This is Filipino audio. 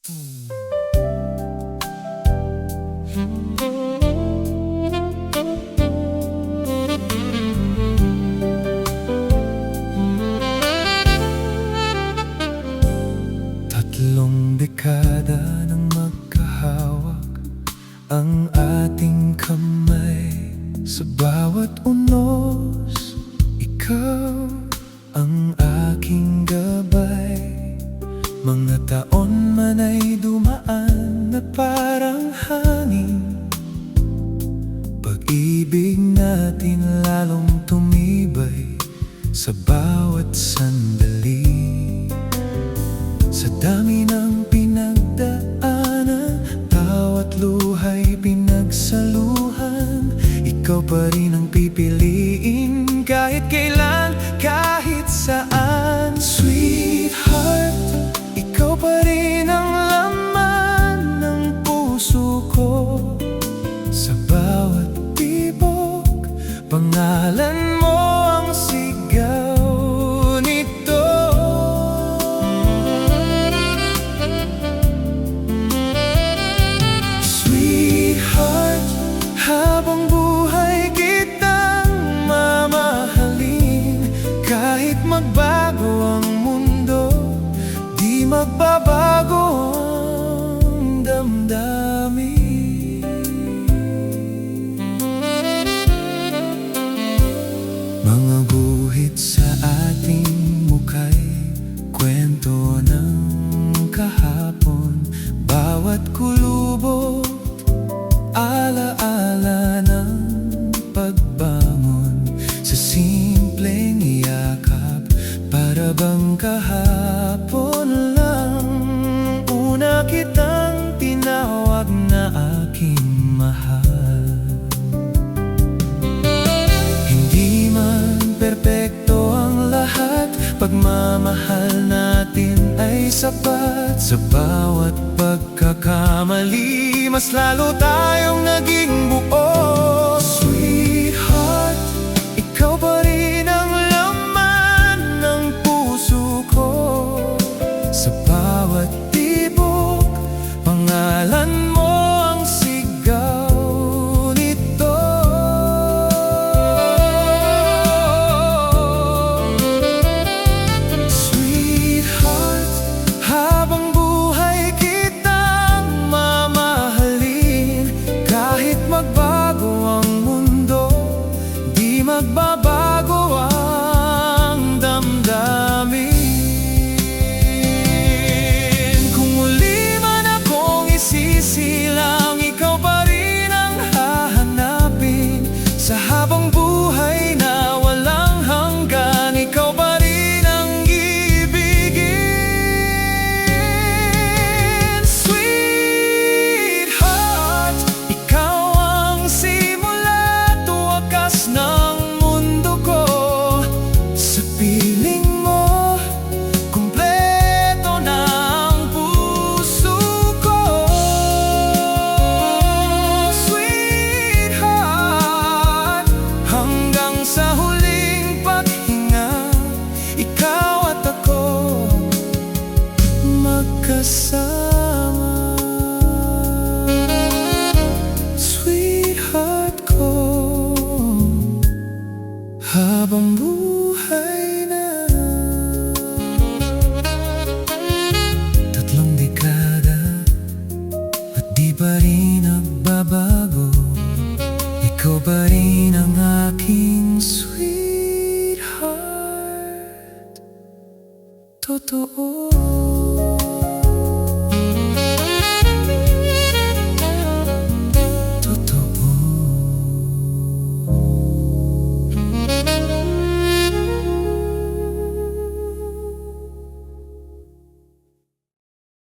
Tatlong dekada nang magkahawak ang ating kamay. Sa bawat unos, ikaw ang aking gabay. Mga taon man ay dumaan na parang hangin. Pag-ibig natin lalong tumibay sa bawat sandali. Sa dami ng pinagdaanan, bawat luha'y pinagsaluhan. Ikaw pa rin ang pipiliin kahit kailan, kahit saan. Sweetheart, ikaw pa rin ang laman ng puso ko. Sa bawat tibok, pangalan mo ang sigaw nito. Sweetheart, habang buhay kitang mamahalin. Kahit magbago ang mundo, di magbabago ang damdamin. Mga guhit sa ating mukhay, kwento ng kahapon. Bawat kulubot, alaala ng pagbangon. Sa simpleng yakap, para bang kahapon lang. Una kitang tinawag na aking mahal. Hindi man perpekto ang lahat, pagmamahal natin ay sapat. Sa bawat pagkakamali, mas lalo tayong naging buo. Sweetheart, ikaw pa rin ang laman ng puso ko. Sa bawat tibok, pangalan mo ang sigaw nito. Sweetheart, habang buhay kitang mamahalin. Kahit magbago ang mundo, di magbabago ang damdamin. Kung muli man akong isisilang, ikaw pa rin ang hahanapin. Sa habang buhay na walang hanggan, ikaw pa rin ang iibigin. Sweetheart, ikaw ang simula at wakas ng mundo ko. Sa piling mo, kumpleto na ang puso ko. Sweetheart, hanggang sa huling paghinga, ikaw at ako magkasama. Sweetheart ko, habang buhay na. Tatlong dekada at di pa rin nagbabago. Ikaw pa rin ang aking sweetheart. Totoo.